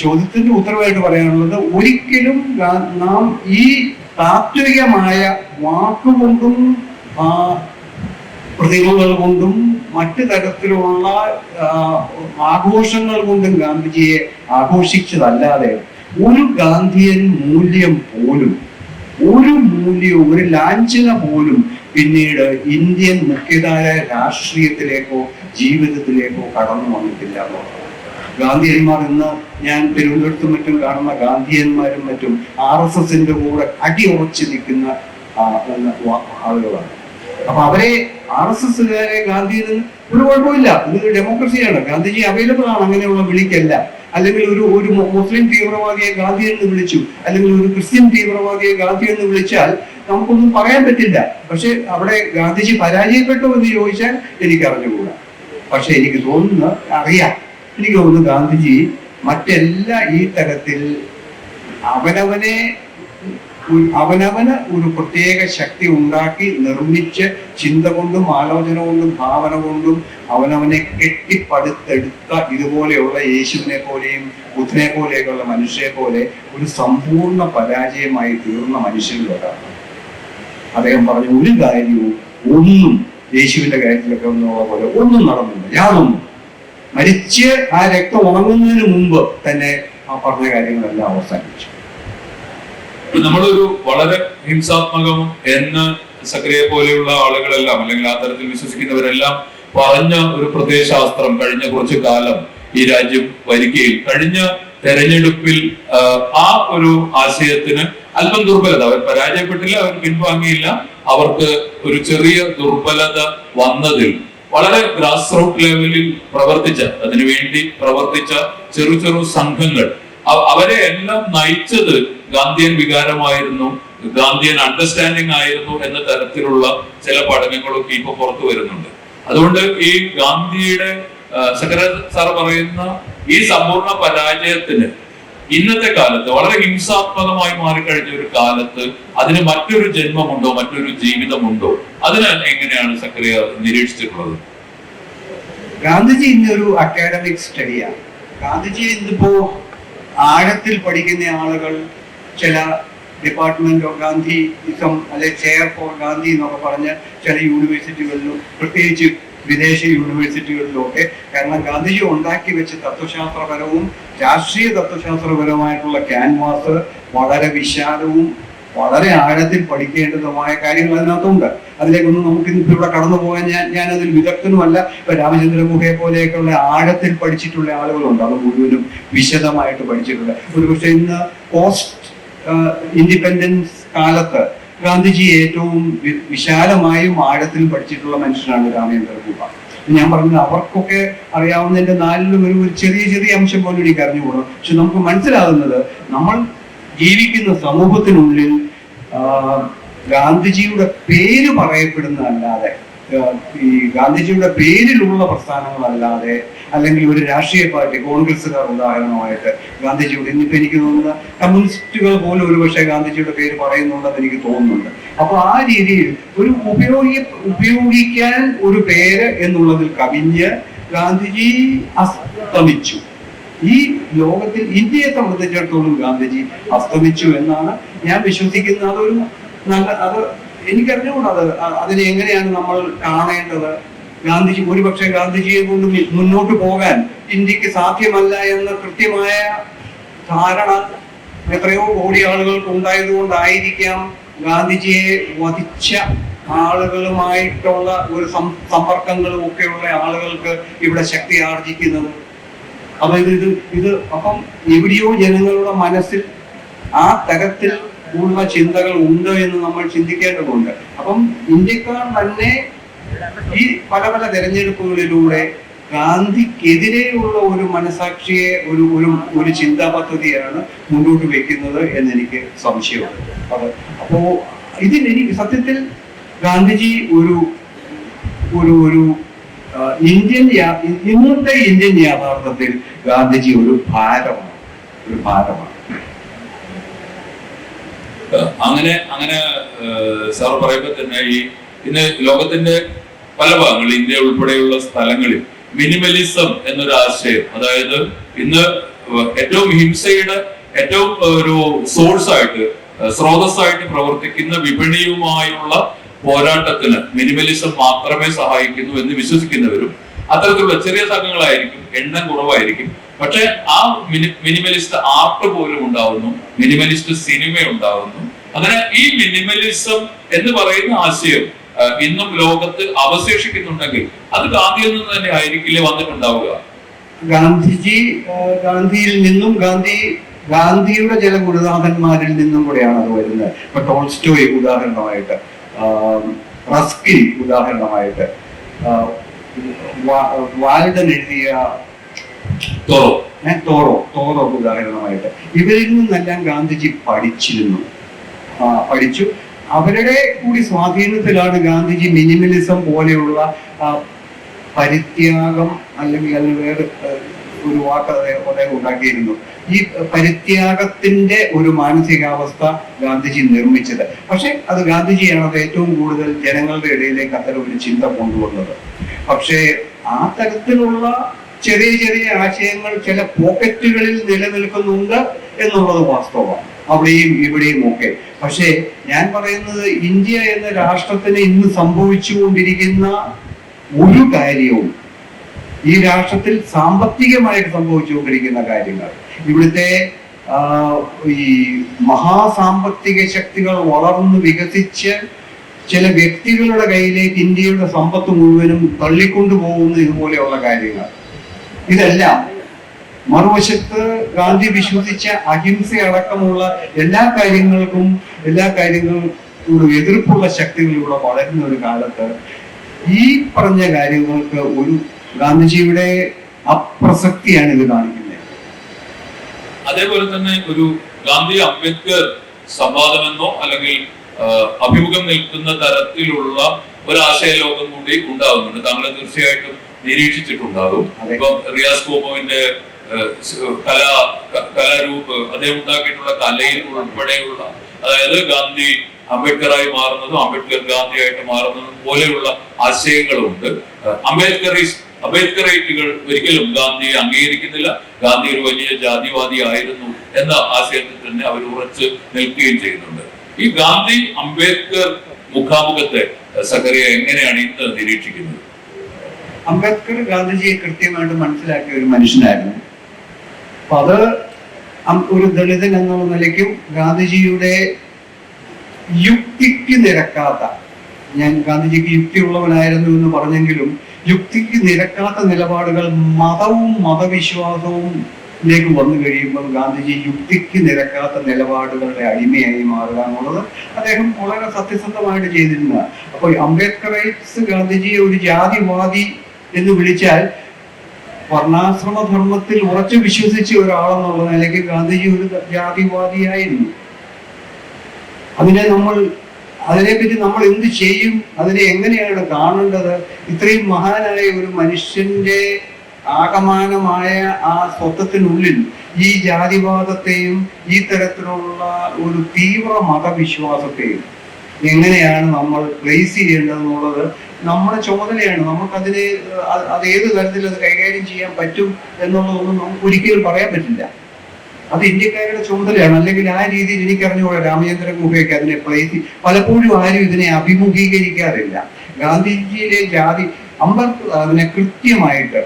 ചോദ്യത്തിന്റെ ഉത്തരവായിട്ട് പറയാനുള്ളത്, ഒരിക്കലും നാം ഈ താത്വികമായ വാക്കുകൊണ്ടും പ്രതിമകൾ കൊണ്ടും മറ്റു തരത്തിലുള്ള ആഘോഷങ്ങൾ കൊണ്ടും ഗാന്ധിജിയെ ആഘോഷിച്ചതല്ലാതെ ഒരു ഗാന്ധിയൻ മൂല്യം പോലും, ഒരു ലാഞ്ചന പോലും പിന്നീട് ഇന്ത്യൻ മുഖ്യധാര രാഷ്ട്രീയത്തിലേക്കോ ജീവിതത്തിലേക്കോ കടന്നു വന്നിട്ടില്ല എന്നുള്ളത്. ഗാന്ധിയന്മാർ ഇന്ന് ഞാൻ തിരുവനന്തപുരത്തും മറ്റും കാണുന്ന ഗാന്ധിയന്മാരും മറ്റും RSSന്റെ കൂടെ അടിയുറച്ചു നിൽക്കുന്ന ആളുകളാണ്. അപ്പൊ അവരെ RSSകാരെ ഗാന്ധിയിൽ ഒരു കുഴപ്പമില്ല, ഇത് ഡെമോക്രസിയാണ്, ഗാന്ധിജി അവൈലബിൾ ആണ്, അങ്ങനെയുള്ള വിളിക്കല്ല. അല്ലെങ്കിൽ ഒരു മുസ്ലിം തീവ്രവാദിയെ ഗാന്ധി എന്ന് വിളിച്ചു, അല്ലെങ്കിൽ ഒരു ക്രിസ്ത്യൻ തീവ്രവാദിയെ ഗാന്ധി എന്ന് വിളിച്ചാൽ നമുക്കൊന്നും പറയാൻ പറ്റില്ല. പക്ഷെ അവിടെ ഗാന്ധിജി പരാജയപ്പെട്ടു എന്ന് ചോദിച്ചാൽ എനിക്ക് അറിഞ്ഞുകൂടാ. പക്ഷെ എനിക്ക് തോന്നുന്നു, എനിക്ക് തോന്നുന്നു ഗാന്ധിജി മറ്റെല്ലാ ഈ തരത്തിൽ അവനവന് ഒരു പ്രത്യേക ശക്തി ഉണ്ടാക്കി നിർമ്മിച്ച് ചിന്ത കൊണ്ടും ആലോചന കൊണ്ടും ഭാവന കൊണ്ടും അവനവനെ കെട്ടിപ്പടുത്തെടുത്ത ഇതുപോലെയുള്ള യേശുവിനെ പോലെയും ബുദ്ധനെ പോലെയൊക്കെയുള്ള മനുഷ്യരെ പോലെ ഒരു സമ്പൂർണ്ണ പരാജയമായി തീർന്ന മനുഷ്യരിലൊരാണ് അദ്ദേഹം പറഞ്ഞു. ഒരു കാര്യവും ഒന്നും യേശുവിന്റെ കാര്യത്തിലൊക്കെ ഒന്നുള്ള പോലെ ഒന്നും നടന്നില്ല, യാതൊന്നും. മരിച്ച് ആ രക്തം ഉണങ്ങുന്നതിന് മുമ്പ് തന്നെ ആ പറഞ്ഞ കാര്യങ്ങളെല്ലാം അവസാനിച്ചു. നമ്മളൊരു വളരെ ഹിംസാത്മകം എന്ന് സക്രിയെ പോലെയുള്ള ആളുകളെല്ലാം അല്ലെങ്കിൽ ആ തരത്തിൽ വിശ്വസിക്കുന്നവരെല്ലാം പറഞ്ഞ ഒരു പ്രത്യയശാസ്ത്രം കഴിഞ്ഞ കുറച്ചു കാലം ഈ രാജ്യം ഭരിക്കുകയും കഴിഞ്ഞ തെരഞ്ഞെടുപ്പിൽ ആ ഒരു ആശയത്തിന് അല്പം ദുർബലത, അവർ പരാജയപ്പെട്ടില്ല, അവർ പിൻവാങ്ങിയില്ല, അവർക്ക് ഒരു ചെറിയ ദുർബലത വന്നതിൽ വളരെ ഗ്രാസ് റൂട്ട് ലെവലിൽ അതിനുവേണ്ടി പ്രവർത്തിച്ച ചെറു സംഘങ്ങൾ അവരെ എല്ലാം നയിച്ചത് ഗാന്ധിയൻ വികാരമായിരുന്നു, ഗാന്ധിയൻ അണ്ടർസ്റ്റാൻഡിങ് ആയിരുന്നു എന്ന തരത്തിലുള്ള ചില പഠനങ്ങളൊക്കെ ഇപ്പൊ പുറത്തു വരുന്നുണ്ട്. അതുകൊണ്ട് ഈ ഗാന്ധിയുടെ സെക്രട്ടറി സാർ പറയുന്ന ഈ സമ്പൂർണ്ണ പരാജയത്തിന് ഇന്നത്തെ കാലത്ത് വളരെ ഹിംസാത്മകമായി മാറിക്കഴിഞ്ഞ ഒരു കാലത്ത് അതിന് മറ്റൊരു ജന്മമുണ്ടോ, മറ്റൊരു ജീവിതമുണ്ടോ? അതിന് എങ്ങനെയാണ് സക്രിയ നിരീക്ഷിച്ചിട്ടുള്ളത്? ഗാന്ധിജി ഇന്നൊരു അക്കാഡമിക് സ്റ്റഡിയാണ്. ഗാന്ധിജി ഇന്നിപ്പോ ആഴത്തിൽ പഠിക്കുന്ന ആളുകൾ ചില ഡിപ്പാർട്ട്മെന്റ് ഓഫ് ഗാന്ധിസം അല്ലെ ചെയർ ഫോർ ഗാന്ധി എന്നൊക്കെ പറഞ്ഞ് ചില യൂണിവേഴ്സിറ്റികളിലും പ്രത്യേകിച്ച് വിദേശ യൂണിവേഴ്സിറ്റികളിലും ഒക്കെ, കാരണം ഗാന്ധിജി ഉണ്ടാക്കി വെച്ച തത്വശാസ്ത്രപരവും രാഷ്ട്രീയ തത്വശാസ്ത്രപരമായിട്ടുള്ള ക്യാൻവാസ് വളരെ വിശാലവും വളരെ ആഴത്തിൽ പഠിക്കേണ്ടതുമായ കാര്യങ്ങൾ അതിനകത്തുണ്ട്. അതിലേക്കൊന്നും നമുക്ക് ഇന്നിപ്പോൾ ഇവിടെ കടന്നു പോകാൻ ഞാൻ അതിൽ വിദഗ്ധനുമല്ല. ഇപ്പൊ രാമചന്ദ്ര ഗുഹയെ പോലെയൊക്കെയുള്ള ആഴത്തിൽ പഠിച്ചിട്ടുള്ള ആളുകളുണ്ട്, അത് മുഴുവനും വിശദമായിട്ട് പഠിച്ചിട്ടുണ്ട്. ഒരുപക്ഷെ ഇന്ന് പോസ്റ്റ് ഇൻഡിപെൻഡൻസ് കാലത്ത് ഗാന്ധിജി ഏറ്റവും വിശാലമായും ആഴത്തിലും പഠിച്ചിട്ടുള്ള മനുഷ്യനാണ് രാമചന്ദ്ര ഗുഹ. ഞാൻ പറഞ്ഞത് അവർക്കൊക്കെ അറിയാവുന്നതിന്റെ നാലിലും ഒരു ചെറിയ അംശം പോലും എനിക്ക് അറിഞ്ഞുകൂടും. പക്ഷെ നമുക്ക് മനസ്സിലാകുന്നത് നമ്മൾ ജീവിക്കുന്ന സമൂഹത്തിനുള്ളിൽ ഗാന്ധിജിയുടെ പേര് പറയപ്പെടുന്നതല്ലാതെ, ഈ ഗാന്ധിജിയുടെ പേരിലുള്ള പ്രസ്ഥാനങ്ങളല്ലാതെ, അല്ലെങ്കിൽ ഒരു രാഷ്ട്രീയ പാർട്ടി കോൺഗ്രസ്സുകാർ ഉദാഹരണമായിട്ട് ഗാന്ധിജിയുടെ, ഇന്നിപ്പോ എനിക്ക് തോന്നുന്ന കമ്മ്യൂണിസ്റ്റുകൾ പോലും ഒരുപക്ഷെ ഗാന്ധിജിയുടെ പേര് പറയുന്നുണ്ടെന്ന് എനിക്ക് തോന്നുന്നുണ്ട്. അപ്പൊ ആ രീതിയിൽ ഒരു ഉപയോഗിക്കാൻ ഒരു പേര് എന്നുള്ളതിൽ കവിഞ്ഞ് ഗാന്ധിജി അസ്തമിച്ചു. ഈ ലോകത്തിൽ ഇന്ത്യയെ സംബന്ധിച്ചിടത്തോളം ഗാന്ധിജി അസ്തമിച്ചു എന്നാണ് ഞാൻ വിശ്വസിക്കുന്നത്. അതൊരു അത് എനിക്കറിഞ്ഞുകൂടാ അതിനെ എങ്ങനെയാണ് നമ്മൾ കാണേണ്ടത്. ഗാന്ധിജി ഒരുപക്ഷെ ഗാന്ധിജിയെ കൊണ്ട് മുന്നോട്ട് പോകാൻ ഇന്ത്യക്ക് സാധ്യമല്ല എന്ന കൃത്യമായ ധാരണ എത്രയോ കോടി ആളുകൾക്ക് ഉണ്ടായതുകൊണ്ടായിരിക്കാം ഗാന്ധിജിയെ വധിച്ച ആളുകളുമായിട്ടുള്ള ഒരു സമ്പർക്കങ്ങളും ഒക്കെയുള്ള ആളുകൾക്ക് ഇവിടെ ശക്തി ആർജിക്കുന്നത്. അപ്പൊ ഇത് അപ്പം എവിടെയോ ജനങ്ങളുടെ മനസ്സിൽ ആ തരത്തിൽ ഉള്ള ചിന്തകൾ ഉണ്ട് എന്ന് നമ്മൾ ചിന്തിക്കേണ്ടതുണ്ട്. അപ്പം ഇന്ത്യക്കാർ തന്നെ ഈ പല തെരഞ്ഞെടുപ്പുകളിലൂടെ ഗാന്ധിക്കെതിരെയുള്ള ഒരു മനസാക്ഷിയെ ഒരു ചിന്താ പദ്ധതിയാണ് മുന്നോട്ട് വെക്കുന്നത് എന്നെനിക്ക് സംശയമുണ്ട്. അപ്പോ ഇതിലെനിക്ക് സത്യത്തിൽ ഗാന്ധിജി ഒരു ഇന്നത്തെ ഇന്ത്യൻ യാഥാർത്ഥ്യത്തിൽ ഗാന്ധിജി ഒരു ഭാരമാണ്. അങ്ങനെ സാർ പറയുമ്പോൾ തന്നെ ഈ ഇന്ന് ലോകത്തിന്റെ പല ഭാഗങ്ങളിൽ, ഇന്ത്യ ഉൾപ്പെടെയുള്ള സ്ഥലങ്ങളിൽ മിനിമലിസം എന്നൊരു ആശയം, അതായത് ഇന്ന് ഏറ്റവും ഹിംസയുടെ ഏറ്റവും ഒരു സ്രോതസ്സായിട്ട് പ്രവർത്തിക്കുന്ന വിപണിയുമായുള്ള പോരാട്ടത്തിന് മിനിമലിസം മാത്രമേ സഹായിക്കുന്നു എന്ന് വിശ്വസിക്കുന്നവരും അത്തരത്തിലുള്ള ചെറിയ സംഘങ്ങളായിരിക്കും, എണ്ണം കുറവായിരിക്കും. പക്ഷെ ആ മിനിമലിസ്റ്റ് ആർട്ട് പോലും ഉണ്ടാവുന്നു, മിനിമലിസ്റ്റ് സിനിമ ഉണ്ടാവുന്നു. അങ്ങനെ ഈ മിനിമലിസം എന്ന് പറയുന്ന ആശയം ഇന്നും ലോകത്ത് അവശേഷിക്കുന്നുണ്ടെങ്കിൽ അത് ഗാന്ധിയിൽ നിന്ന് തന്നെ ആയിരിക്കില്ലേ വന്നിട്ടുണ്ടാവുക? ഗാന്ധിയിൽ നിന്നും ഗാന്ധിയുടെ ചില ഗുരുനാഥന്മാരിൽ നിന്നും കൂടെയാണ് അത് വരുന്നത്. ഇപ്പൊ ടോൾസ്റ്റോയ് ഉദാഹരണമായിട്ട്, റസ്കിൻ ഉദാഹരണമായിട്ട്, വാൽഡൻ എഴുതിയ തോറോ ഉദാഹരണമായിട്ട്, ഇവരിൽ നിന്നെല്ലാം ഗാന്ധിജി പഠിച്ചു. അവരുടെ കൂടി സ്വാധീനത്തിലാണ് ഗാന്ധിജി മിനിമലിസം പോലെയുള്ള പരിത്യാഗം അല്ലെങ്കിൽ വേറെ ഒരു വാക്ക് അദ്ദേഹം ഉണ്ടാക്കിയിരുന്നു. ഈ പരിത്യാഗത്തിന്റെ ഒരു മാനസികാവസ്ഥ ഗാന്ധിജി നിർമ്മിച്ചത്. പക്ഷെ അത് ഗാന്ധിജിയാണ് അത് ഏറ്റവും കൂടുതൽ ജനങ്ങളുടെ ഇടയിലേക്ക് അത്തരം ഒരു ചിന്ത കൊണ്ടുവന്നത്. പക്ഷേ ആ തരത്തിലുള്ള ചെറിയ ചെറിയ ആശയങ്ങൾ ചില പോക്കറ്റുകളിൽ നിലനിൽക്കുന്നുണ്ട് എന്നുള്ളത് വാസ്തവമാണ്, അവിടെയും ഇവിടെയും ഒക്കെ. പക്ഷേ ഞാൻ പറയുന്നത് ഇന്ത്യ എന്ന രാഷ്ട്രത്തിന് ഇന്ന് സംഭവിച്ചുകൊണ്ടിരിക്കുന്ന ഒരു കാര്യവും, ഈ രാഷ്ട്രത്തിൽ സാമ്പത്തികമായിട്ട് സംഭവിച്ചുകൊണ്ടിരിക്കുന്ന കാര്യങ്ങൾ, ഇവിടുത്തെ ഈ മഹാസാമ്പത്തിക ശക്തികൾ വളർന്നു വികസിച്ച് ചില വ്യക്തികളുടെ കയ്യിലേക്ക് ഇന്ത്യയുടെ സമ്പത്ത് മുഴുവനും തള്ളിക്കൊണ്ടുപോകുന്ന ഇതുപോലെയുള്ള കാര്യങ്ങൾ, ഇതെല്ലാം മറുവശത്ത് ഗാന്ധി വിശ്വസിച്ച അഹിംസ അടക്കമുള്ള എല്ലാ കാര്യങ്ങളോടും എതിർപ്പുള്ള ശക്തികളിലൂടെ വളരുന്ന ഒരു കാലത്ത് ഈ പറഞ്ഞ കാര്യങ്ങൾക്ക് ഒരു ഗാന്ധിജിയുടെ അപ്രസക്തിയാണ് ഇത് കാണിക്കുന്നത്. അതേപോലെ തന്നെ ഒരു ഗാന്ധി അംബേദ്കർ സംവാദമെന്നോ അല്ലെങ്കിൽ അഭിമുഖം നിൽക്കുന്ന തരത്തിലുള്ള ഒരു ആശയലോകം കൂടി ഉണ്ടാകുന്നുണ്ട്. താങ്കൾ തീർച്ചയായിട്ടും നിരീക്ഷിച്ചിട്ടുണ്ടാകും. ഇപ്പം റിയാസ് കോമോവിന്റെ കലാരൂപ് അദ്ദേഹം ഉണ്ടാക്കിയിട്ടുള്ള കലയിൽ ഉൾപ്പെടെയുള്ള, അതായത് ഗാന്ധി അംബേദ്കറായി മാറുന്നതും അംബേദ്കർ ഗാന്ധിയായിട്ട് മാറുന്നതും പോലെയുള്ള ആശയങ്ങളുണ്ട്. അംബേദ്കറൈറ്റുകൾ ഒരിക്കലും ഗാന്ധിയെ അംഗീകരിക്കുന്നില്ല. ഗാന്ധി ഒരു വലിയ ജാതിവാദി ആയിരുന്നു എന്ന ആശയത്തിൽ തന്നെ അവർ ഉറച്ചു നിൽക്കുകയും ചെയ്യുന്നുണ്ട്. ഈ ഗാന്ധി അംബേദ്കർ മുഖാമുഖത്തെ സക്കറിയ എങ്ങനെയാണ് ഇന്ന് നിരീക്ഷിക്കുന്നത്? അംബേദ്കർ ഗാന്ധിജിയെ കൃത്യമായിട്ട് മനസ്സിലാക്കിയ ഒരു മനുഷ്യനായിരുന്നു. അപ്പൊ അത് ഒരു ദളിതൻ എന്നുള്ള നിലയ്ക്കും ഗാന്ധിജിയുടെ യുക്തിക്ക് നിരക്കാത്ത, ഞാൻ ഗാന്ധിജിക്ക് യുക്തിയുള്ളവനായിരുന്നു എന്ന് പറഞ്ഞെങ്കിലും യുക്തിക്ക് നിരക്കാത്ത നിലപാടുകൾ മതവും മതവിശ്വാസവും ലേക്ക് വന്നു കഴിയുമ്പോൾ ഗാന്ധിജി യുക്തിക്ക് നിരക്കാത്ത നിലപാടുകളുടെ അടിമയായി മാറുക എന്നുള്ളത് അദ്ദേഹം വളരെ സത്യസന്ധമായിട്ട് ചെയ്തിരുന്ന. അപ്പോൾ അംബേദ്കറൈറ്റ്സ് ഗാന്ധിജിയെ ഒരു ജാതിവാദി എന്ന് വിളിച്ചാൽ വർണ്ണാശ്രമ ധർമ്മത്തിൽ ഉറച്ചു വിശ്വസിച്ച ഒരാളെന്നുള്ള നിലയ്ക്ക് ഗാന്ധിജി ഒരു ജാതിവാദിയായിരുന്നു. അതിനെപ്പറ്റി നമ്മൾ എന്ത് ചെയ്യും, അതിനെ എങ്ങനെയാണ് കാണേണ്ടത്? ഇത്രയും മഹാനായ ഒരു മനുഷ്യന്റെ ആകമാനമായ ആ സ്വത്വത്തിനുള്ളിൽ ഈ ജാതിവാദത്തെയും ഈ തരത്തിലുള്ള ഒരു തീവ്ര മതവിശ്വാസത്തെയും എങ്ങനെയാണ് നമ്മൾ പ്ലേസ് ചെയ്യേണ്ടതെന്നുള്ളത് നമ്മുടെ ചുമതലയാണ്. നമുക്കതിനെ അത് ഏത് തരത്തിൽ അത് കൈകാര്യം ചെയ്യാൻ പറ്റും എന്നുള്ളതൊന്നും നമുക്ക് ഒരിക്കലും പറയാൻ പറ്റില്ല. അത് ഇന്ത്യക്കാരുടെ ചുമതലയാണ്. അല്ലെങ്കിൽ ആ രീതിയിൽ എനിക്കറിഞ്ഞുകൂടെ രാമചന്ദ്രൻ ഗുഹയൊക്കെ അതിനെ പ്ലേസ്, പലപ്പോഴും ആരും ഇതിനെ അഭിമുഖീകരിക്കാറില്ല. ഗാന്ധിജിയിലെ ജാതി അതിനെ കൃത്യമായിട്ട്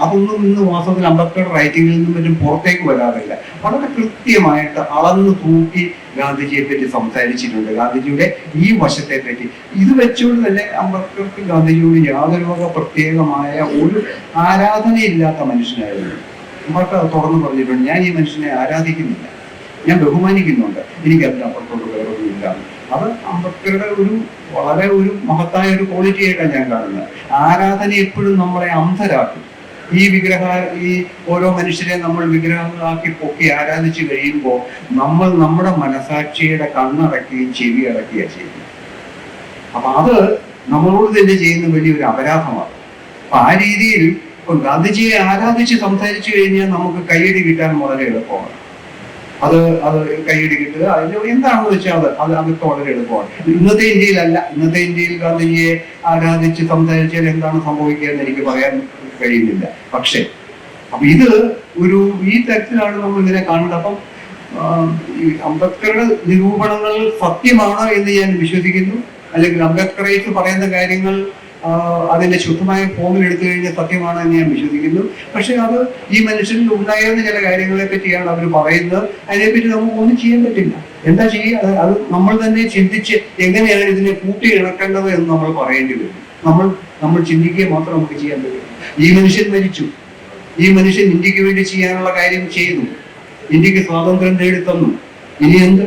അതൊന്നും ഇന്ന് വാസ്തവത്തിൽ അംബേദ്കർ റൈറ്റിംഗിൽ നിന്നും മറ്റും പുറത്തേക്ക് വരാറില്ല. വളരെ കൃത്യമായിട്ട് അളന്നു തൂക്കി ഗാന്ധിജിയെ പറ്റി സംസാരിച്ചിട്ടുണ്ട്, ഗാന്ധിജിയുടെ ഈ വശത്തെ പറ്റി. ഇത് വെച്ചുകൊണ്ട് തന്നെ അംബേദ്കർക്ക് ഗാന്ധിജിയോട് യാതൊരു വക പ്രത്യേകമായ ഒരു ആരാധനയില്ലാത്ത മനുഷ്യനായിരുന്നു. അംബേദ്കർ അത് തുറന്നു പറഞ്ഞിട്ടുണ്ട്, ഞാൻ ഈ മനുഷ്യനെ ആരാധിക്കുന്നില്ല, ഞാൻ ബഹുമാനിക്കുന്നുണ്ട്, എനിക്ക് അതിന്റെ അപ്പുറത്തോട്ട് വേറൊന്നും ഇല്ല. അത് അംബേദ്കറുടെ വളരെ ഒരു മഹത്തായ ഒരു ക്വാളിറ്റി ആയിട്ടാണ് ഞാൻ കാണുന്നത്. ആരാധന എപ്പോഴും നമ്മളെ അന്ധരാക്കും. ഈ ഓരോ മനുഷ്യരെ നമ്മൾ വിഗ്രഹങ്ങളാക്കി പൊക്കി ആരാധിച്ചു കഴിയുമ്പോൾ നമ്മൾ നമ്മുടെ മനസാക്ഷിയുടെ കണ്ണടക്കുകയും ചെവി അടക്കുകയാണ് ചെയ്യുന്നത്. അപ്പൊ അത് നമ്മളോട് തന്നെ ചെയ്യുന്ന വലിയൊരു അപരാധമാണ്. അപ്പൊ ആ രീതിയിൽ ഇപ്പൊ ഗാന്ധിജിയെ ആരാധിച്ച് സംസാരിച്ചു കഴിഞ്ഞാൽ നമുക്ക് കൈയടി കിട്ടാൻ വളരെ എളുപ്പമാണ്. അത് കൈയടി കിട്ടുക, അതിന് എന്താണെന്ന് വെച്ചാൽ അതൊക്കെ വളരെ എളുപ്പമാണ്. ഇന്നത്തെ ഇന്ത്യയിലല്ല. ഇന്നത്തെ ഇന്ത്യയിൽ ഗാന്ധിജിയെ ആരാധിച്ച് സംസാരിച്ചാൽ എന്താണ് സംഭവിക്കുക എന്ന് എനിക്ക് പറയാൻ കഴിയുന്നില്ല. പക്ഷെ അപ്പൊ ഇത് ഈ തരത്തിലാണ് നമ്മൾ ഇതിനെ കാണുന്നത്. അപ്പം അംബേദ്കറുടെ നിരൂപണങ്ങൾ സത്യമാണ് എന്ന് ഞാൻ വിശ്വസിക്കുന്നു. അല്ലെങ്കിൽ അംബേദ്കറൈറ്റ് പറയുന്ന കാര്യങ്ങൾ അതിന്റെ ശുദ്ധമായ ഫോമിൽ എടുത്തു കഴിഞ്ഞാൽ സത്യമാണ് എന്ന് ഞാൻ വിശ്വസിക്കുന്നു. പക്ഷെ അത് ഈ മനുഷ്യനിൽ ഉണ്ടായിരുന്ന ചില കാര്യങ്ങളെ പറ്റിയാണ് അവർ പറയുന്നത്. അതിനെപ്പറ്റി നമുക്ക് ഒന്നും ചെയ്യാൻ പറ്റില്ല. എന്താ ചെയ്യുക? അത് നമ്മൾ തന്നെ ചിന്തിച്ച് എങ്ങനെയാണ് ഇതിനെ കൂട്ടി ഇണക്കേണ്ടത് എന്ന് നമ്മൾ പറയേണ്ടി വരും. നമ്മൾ ചിന്തിക്കുക മാത്രം നമുക്ക് ചെയ്യാൻ പറ്റും. ഈ മനുഷ്യൻ മരിച്ചു, ഈ മനുഷ്യൻ ഇന്ത്യക്ക് വേണ്ടി ചെയ്യാനുള്ള കാര്യം ചെയ്തു, ഇന്ത്യക്ക് സ്വാതന്ത്ര്യം നേടിത്തന്നു. ഇനി എന്ത്?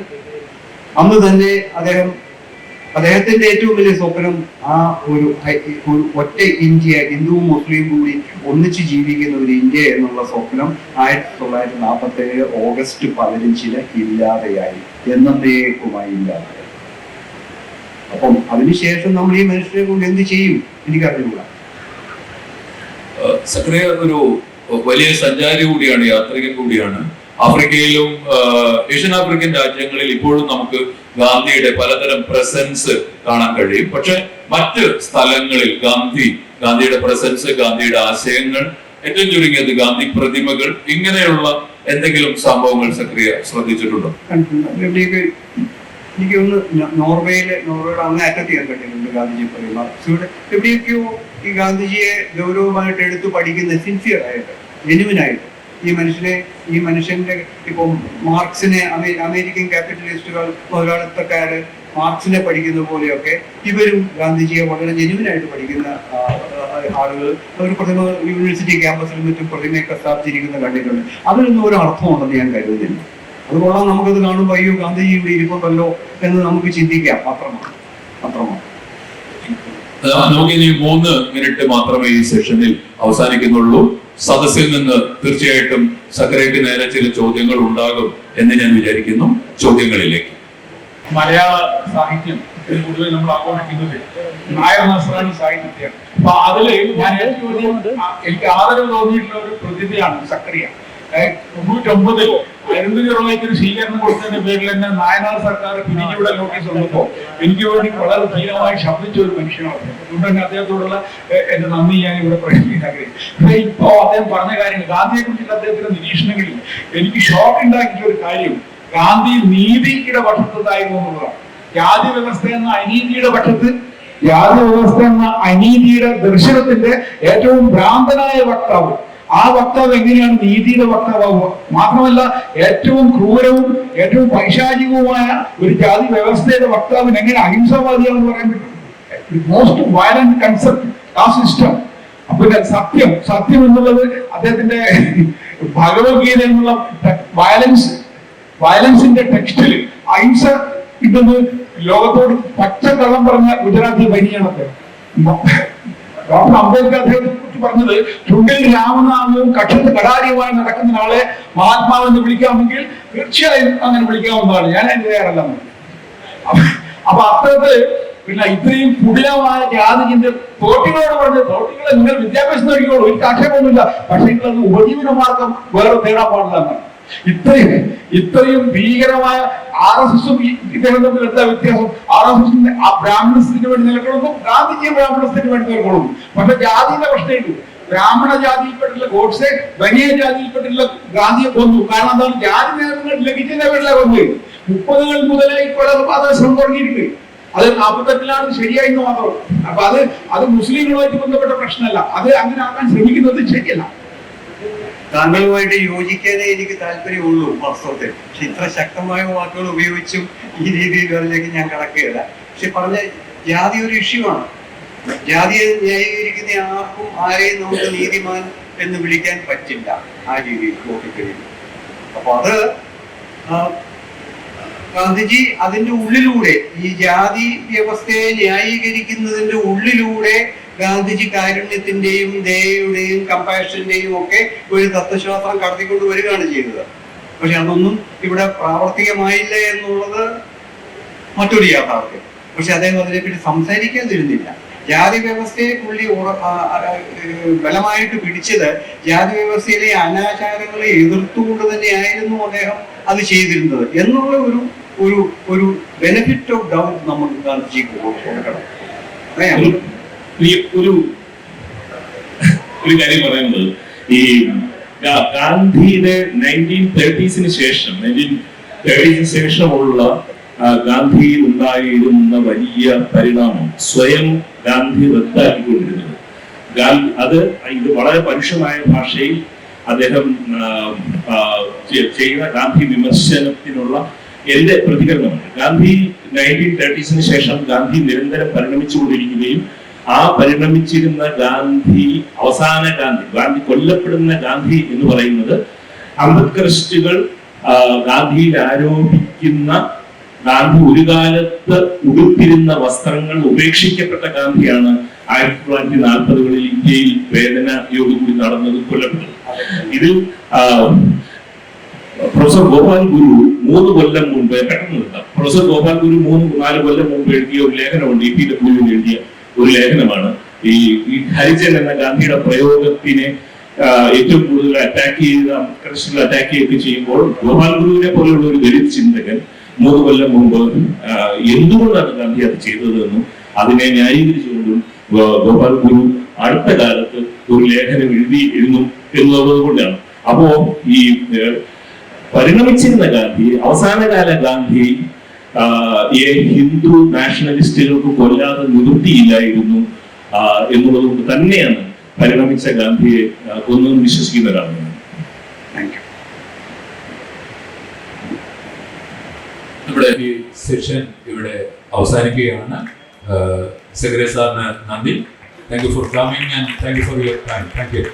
അന്ന് തന്നെ അദ്ദേഹത്തിന്റെ ഏറ്റവും വലിയ സ്വപ്നം ആ ഒരു ഒറ്റ ഇന്ത്യ, ഹിന്ദുവും മുസ്ലിം കൂടി ഒന്നിച്ച് ജീവിക്കുന്ന ഒരു ഇന്ത്യ എന്നുള്ള സ്വപ്നം 1947 ഓഗസ്റ്റ് 15 ഇല്ലാതെയായി, എന്നേക്കുമായി ഇല്ലാതെയായി. അപ്പം അതിനുശേഷം നമ്മൾ ഈ മനുഷ്യരെ കൊണ്ട് എന്ത് ചെയ്യും എനിക്കറിയില്ല. സക്രിയ, ഒരു വലിയ സഞ്ചാരി കൂടിയാണ്, യാത്രികൻ കൂടിയാണ്. ആഫ്രിക്കയിലും ഏഷ്യൻ ആഫ്രിക്കൻ രാജ്യങ്ങളിൽ ഇപ്പോഴും നമുക്ക് ഗാന്ധിയുടെ പലതരം പ്രസൻസ് കാണാൻ കഴിയും. പക്ഷെ മറ്റ് സ്ഥലങ്ങളിൽ ഗാന്ധിയുടെ പ്രസൻസ്, ഗാന്ധിയുടെ ആശയങ്ങൾ, ഏറ്റവും ചുരുങ്ങിയത് ഗാന്ധി പ്രതിമകൾ, ഇങ്ങനെയുള്ള എന്തെങ്കിലും സംഭവങ്ങൾ സക്രിയ ശ്രദ്ധിച്ചിട്ടുണ്ടോ? എനിക്ക് ഒന്ന് നോർവേയുടെ അങ്ങ് അറ്റത്ത് ചെയ്യാൻ പറ്റുന്നുണ്ട് ഗാന്ധിജി പ്രതിമ. എവിടെയൊക്കെയോ ഈ ഗാന്ധിജിയെ ഗൗരവമായിട്ട് എടുത്തു പഠിക്കുന്ന, സിൻസിയർ ആയിട്ട്, ജെനുവിനായിട്ട് ഈ മനുഷ്യന്റെ ഇപ്പം മാർക്സിനെ, അമേരിക്കൻ ക്യാപിറ്റലിസ്റ്റുകൾ, മുതലാളിത്തക്കാര് മാർക്സിനെ പഠിക്കുന്ന പോലെയൊക്കെ ഇവരും ഗാന്ധിജിയെ വളരെ ജെനുവിനായിട്ട് പഠിക്കുന്ന ആളുകൾ ഒരു പ്രതിമ യൂണിവേഴ്സിറ്റി ക്യാമ്പസിലും മറ്റും പ്രതിമയൊക്കെ സ്ഥാപിച്ചിരിക്കുന്ന കണ്ടിട്ടുണ്ട്. അതിനൊന്നും ഒരു അർത്ഥമുണ്ടെന്ന് ഞാൻ കരുതുന്നില്ല. അതുകൊണ്ടാണ് നമുക്കത് കാണുമ്പോൾ അയ്യോ ഗാന്ധിജി ഇവിടെ ഇരിപ്പുണ്ടല്ലോ എന്ന് നമുക്ക് ചിന്തിക്കാം. അത്രമാണ്. നമുക്കിനി 3 മിനിറ്റ് മാത്രമേ ഈ സെഷനിൽ അവസാനിക്കുന്നുള്ളൂ. സദസ്സിൽ നിന്ന് തീർച്ചയായിട്ടും സക്കരയ്ക്ക് നേരെ ചില ചോദ്യങ്ങൾ ഉണ്ടാകും എന്ന് ഞാൻ വിചാരിക്കുന്നു. ചോദ്യങ്ങളിലേക്ക്. മലയാള സാഹിത്യം പൊതുവെ നമ്മൾ ആഘോഷിക്കുന്നത് നായർ നസ്രാണി സാഹിത്യത്തെയാണ്. അപ്പൊ അതില് ഞാൻ ഏറ്റവും എനിക്ക് ആദരവ് തോന്നിയിട്ടുള്ള ഒരു പ്രതിഭയാണ് സക്കറിയ. 99-ൽ അരുന്ധതി റോയ്ക്ക് ഒരു സ്വീകരണം കൊടുത്തതിന്റെ പേരിൽ തന്നെ നായനാർ സർക്കാർ പിരിഞ്ഞുവിടെ നോട്ടീസ് വന്നപ്പോ എനിക്ക് വേണ്ടി വളരെ ധീരമായി ശബ്ദിച്ച ഒരു മനുഷ്യനാണ്. അതുകൊണ്ട് തന്നെ അദ്ദേഹത്തോടുള്ള എന്റെ നന്ദി ഞാൻ ഇവിടെ പ്രകടിപ്പിക്കാൻ ആഗ്രഹിക്കുന്നു. ഇപ്പോ അദ്ദേഹം പറഞ്ഞ കാര്യങ്ങൾ, ഗാന്ധിയെ കുറിച്ചുള്ള അദ്ദേഹത്തിന്റെ നിരീക്ഷണങ്ങളിൽ എനിക്ക് ഷോക്ക് ഉണ്ടാക്കിയ ഒരു കാര്യം, ഗാന്ധി നീതിയുടെ പക്ഷത്തായിരുന്നു എന്നുള്ളതാണ്. ജാതി വ്യവസ്ഥ എന്ന അനീതിയുടെ പക്ഷത്ത്, ജാതി വ്യവസ്ഥ എന്ന അനീതിയുടെ ദർശനത്തിന്റെ ഏറ്റവും ഭ്രാന്തനായ വക്താവ്. ആ വക്താവ് എങ്ങനെയാണ് നീതിയുടെ വക്താവുക? മാത്രമല്ല ഏറ്റവും ക്രൂരവും ഏറ്റവും പൈശാചികവുമായ ഒരു ജാതി വ്യവസ്ഥയുടെ വക്താവിന് എങ്ങനെ അഹിംസാവാദിയാണെന്ന് പറയാൻ പറ്റും? മോസ്റ്റ് വയലന്റ് കൺസെപ്റ്റ് ആ സിസ്റ്റം. അപ്പൊ സത്യം എന്നുള്ളത് അദ്ദേഹത്തിന്റെ ഭഗവത്ഗീത എന്നുള്ള വയലൻസിന്റെ ടെക്സ്റ്റിൽ അഹിംസ ഇതെന്ന് ലോകത്തോട് പച്ചക്കള്ളം പറഞ്ഞ ഗുജറാത്തി വനിയാണ് അദ്ദേഹം. ഡോക്ടർ അംബേദ്കർ അദ്ദേഹത്തെ കുറിച്ച് പറഞ്ഞത്, ചുണ്ടിൽ രാമനാമവും കക്ഷത്ത് കടാരിയുമായി നടക്കുന്ന ആളെ മഹാത്മാവെന്ന് വിളിക്കാമെങ്കിൽ തീർച്ചയായും അങ്ങനെ വിളിക്കാവുന്നതാണ്. ഞാൻ അതിന് തയ്യാറല്ല. അപ്പൊ അത്തരത്തില് പിന്നെ ഇത്രയും കുടിലമായ ജാതി ചിന്ത തോട്ടികളോട് പറഞ്ഞത്, തോട്ടികളെ നിങ്ങൾ വിദ്യാഭ്യാസം നേടിക്കോളൂ, എനിക്ക് ആക്ഷേപമൊന്നുമില്ല, പക്ഷെ നിങ്ങളത് ഉപജീവന മാർഗം വേറെ തേടാൻ പാടില്ല എന്നാണ്. ഇത്രയും ഭീകരമായ RSSും ഇദ്ദേഹം തമ്മിൽ എന്താ വ്യത്യാസം? RSSന്റെ ആ ബ്രാഹ്മണസ്ഥിതിക്ക് വേണ്ടി നിലകൊള്ളുന്നു, ഗാന്ധിജിയെ ബ്രാഹ്മണസ്ഥിതിക്ക് വേണ്ടി നിലകൊള്ളുന്നു. പക്ഷെ ജാതിയുടെ പ്രശ്നമില്ല. ബ്രാഹ്മണ ജാതിയിൽപ്പെട്ടിട്ടുള്ള ഗോഡ്സെ ബനിയ ജാതിയിൽപ്പെട്ടിട്ടുള്ള ഗാന്ധിയെ കൊന്നു. കാരണം എന്താണ്? ജാതി നിയമങ്ങൾ ലംഘിച്ചതിന്റെ പേരിലാണ് കൊന്നത്. 30കൾ മുതലേ കൊലപാതക ശ്രമം തുടങ്ങിയിരിക്കുന്നത്. അത് 48ലാണ് ശരിയായിരുന്നു മാത്രം. അപ്പൊ അത് മുസ്ലിങ്ങളുമായിട്ട് ബന്ധപ്പെട്ട പ്രശ്നമല്ല. അത് അങ്ങനെ ആക്കാൻ ശ്രമിക്കുന്നത് ശരിയല്ല. താങ്കളുമായിട്ട് യോജിക്കാനേ എനിക്ക് താല്പര്യമുള്ളൂ വാസ്തവത്തിൽ. പക്ഷെ ഇത്ര ശക്തമായ വാക്കുകൾ ഉപയോഗിച്ചും ഈ രീതിയിലേക്ക് ഞാൻ കടക്കുകയില്ല. പക്ഷെ പറഞ്ഞ ജാതി ഒരു ഇഷ്യൂ ആണ്. ജാതിയെ ന്യായീകരിക്കുന്ന ആർക്കും ആരെയും നമുക്ക് നീതിമാൻ എന്ന് വിളിക്കാൻ പറ്റില്ല ആ രീതിയിൽ നോക്കിക്കഴിയുന്നു. അപ്പൊ അത് ഗാന്ധിജി അതിന്റെ ഉള്ളിലൂടെ, ഈ ജാതി വ്യവസ്ഥയെ ന്യായീകരിക്കുന്നതിന്റെ ഉള്ളിലൂടെ ഗാന്ധിജി കാരുണ്യത്തിന്റെയും ദയയുടെയും കമ്പാഷന്റെയും ഒക്കെ ഒരു തത്വശാസ്ത്രം കടത്തിക്കൊണ്ട് വരികയാണ് ചെയ്തത്. പക്ഷെ അതൊന്നും ഇവിടെ പ്രാവർത്തികമായില്ല എന്നുള്ളത് മറ്റൊരു യാഥാർത്ഥ്യം. പക്ഷെ അദ്ദേഹം അതിനെപ്പറ്റി സംസാരിക്കാതിരുന്നില്ല. ജാതി വ്യവസ്ഥയെ പുള്ളി ബലമായിട്ട് പിടിച്ചത് ജാതി വ്യവസ്ഥയിലെ അനാചാരങ്ങളെ എതിർത്തുകൊണ്ട് തന്നെയായിരുന്നു അദ്ദേഹം അത് ചെയ്തിരുന്നത് എന്നുള്ള ഒരു ബെനിഫിറ്റ് ഓഫ് ഡൗട്ട് നമ്മൾ ഗാന്ധിജിക്ക് കൊടുക്കണം. ഒരു കാര്യം പറയുന്നത്, ഈ ഗാന്ധിയുടെ 1930s ശേഷമുള്ള ഗാന്ധിയിൽ ഉണ്ടായിരുന്ന വലിയ പരിണാമം സ്വയം ഗാന്ധി റദ്ദാക്കിക്കൊണ്ടിരുന്നത്. ഇത് വളരെ പരുഷമായ ഭാഷയിൽ അദ്ദേഹം ചെയ്യുന്ന ഗാന്ധി വിമർശനത്തിനുള്ള എന്റെ പ്രതികരണമാണ്. ഗാന്ധി 1930s ശേഷം ഗാന്ധി നിരന്തരം പരിണമിച്ചുകൊണ്ടിരിക്കുകയും ആ പരിണമിച്ചിരുന്ന അവസാന ഗാന്ധി കൊല്ലപ്പെടുന്ന ഗാന്ധി എന്ന് പറയുന്നത് അംബേദ്കറിസ്റ്റുകൾ ഗാന്ധിയിൽ ആരോപിക്കുന്ന ഗാന്ധി ഒരു കാലത്ത് ഉടുത്തിരുന്ന വസ്ത്രങ്ങൾ ഉപേക്ഷിക്കപ്പെട്ട ഗാന്ധിയാണ് 1940കളിൽ ഇന്ത്യയിൽ വേദനയോടുകൂടി നടന്നത്, കൊല്ലപ്പെട്ടത്. ഇതിൽ പ്രൊഫസർ ഗോപാൽ ഗുരു 3 കൊല്ലം മുമ്പ്, പ്രൊഫസർ ഗോപാൽ ഗുരു 3-4 കൊല്ലം മുമ്പ് എഴുതിയ ഒരു ലേഖനമുണ്ട്. EPW എഴുതിയ ഒരു ലേഖനമാണ്. ഈ ഹരിജൻ എന്ന ഗാന്ധിയുടെ പ്രയോഗത്തിനെ ഏറ്റവും കൂടുതൽ അറ്റാക്ക് ചെയ്ത കൃഷ്ണനെ അറ്റാക്ക് ചെയ്യുകയൊക്കെ ചെയ്യുമ്പോൾ ഗോപാൽ ഗുരുവിനെ പോലെയുള്ള ഒരു ദലിത് ചിന്തകൻ 3 കൊല്ലം മുമ്പ് എന്തുകൊണ്ടാണ് ഗാന്ധി അത് ചെയ്തതെന്നും അതിനെ ന്യായീകരിച്ചുകൊണ്ടും ഗോപാൽ ഗുരു അടുത്ത കാലത്ത് ഒരു ലേഖനം എഴുതിയിരുന്നു എന്നുള്ളത് കൊണ്ടാണ്. അപ്പോ ഈ പരിണമിച്ചിരുന്ന ഗാന്ധി, അവസാനകാല ഗാന്ധി ഹിന്ദു നാഷണലിസ്റ്റുകൾക്ക് കൊല്ലാതെ നിവൃത്തിയില്ലായിരുന്നു എന്നുള്ളത് കൊണ്ട് തന്നെയാണ് പരിണമിച്ച ഗാന്ധിയെ കൊന്നെന്ന് വിശ്വസിക്കുന്ന ഒരാളാണ്. നമ്മുടെ ഈ സെഷൻ ഇവിടെ അവസാനിക്കുകയാണ്. സെക്രട്ടറി സാറിന് നന്ദി. Thank you for coming and thank you for your time. Thank you.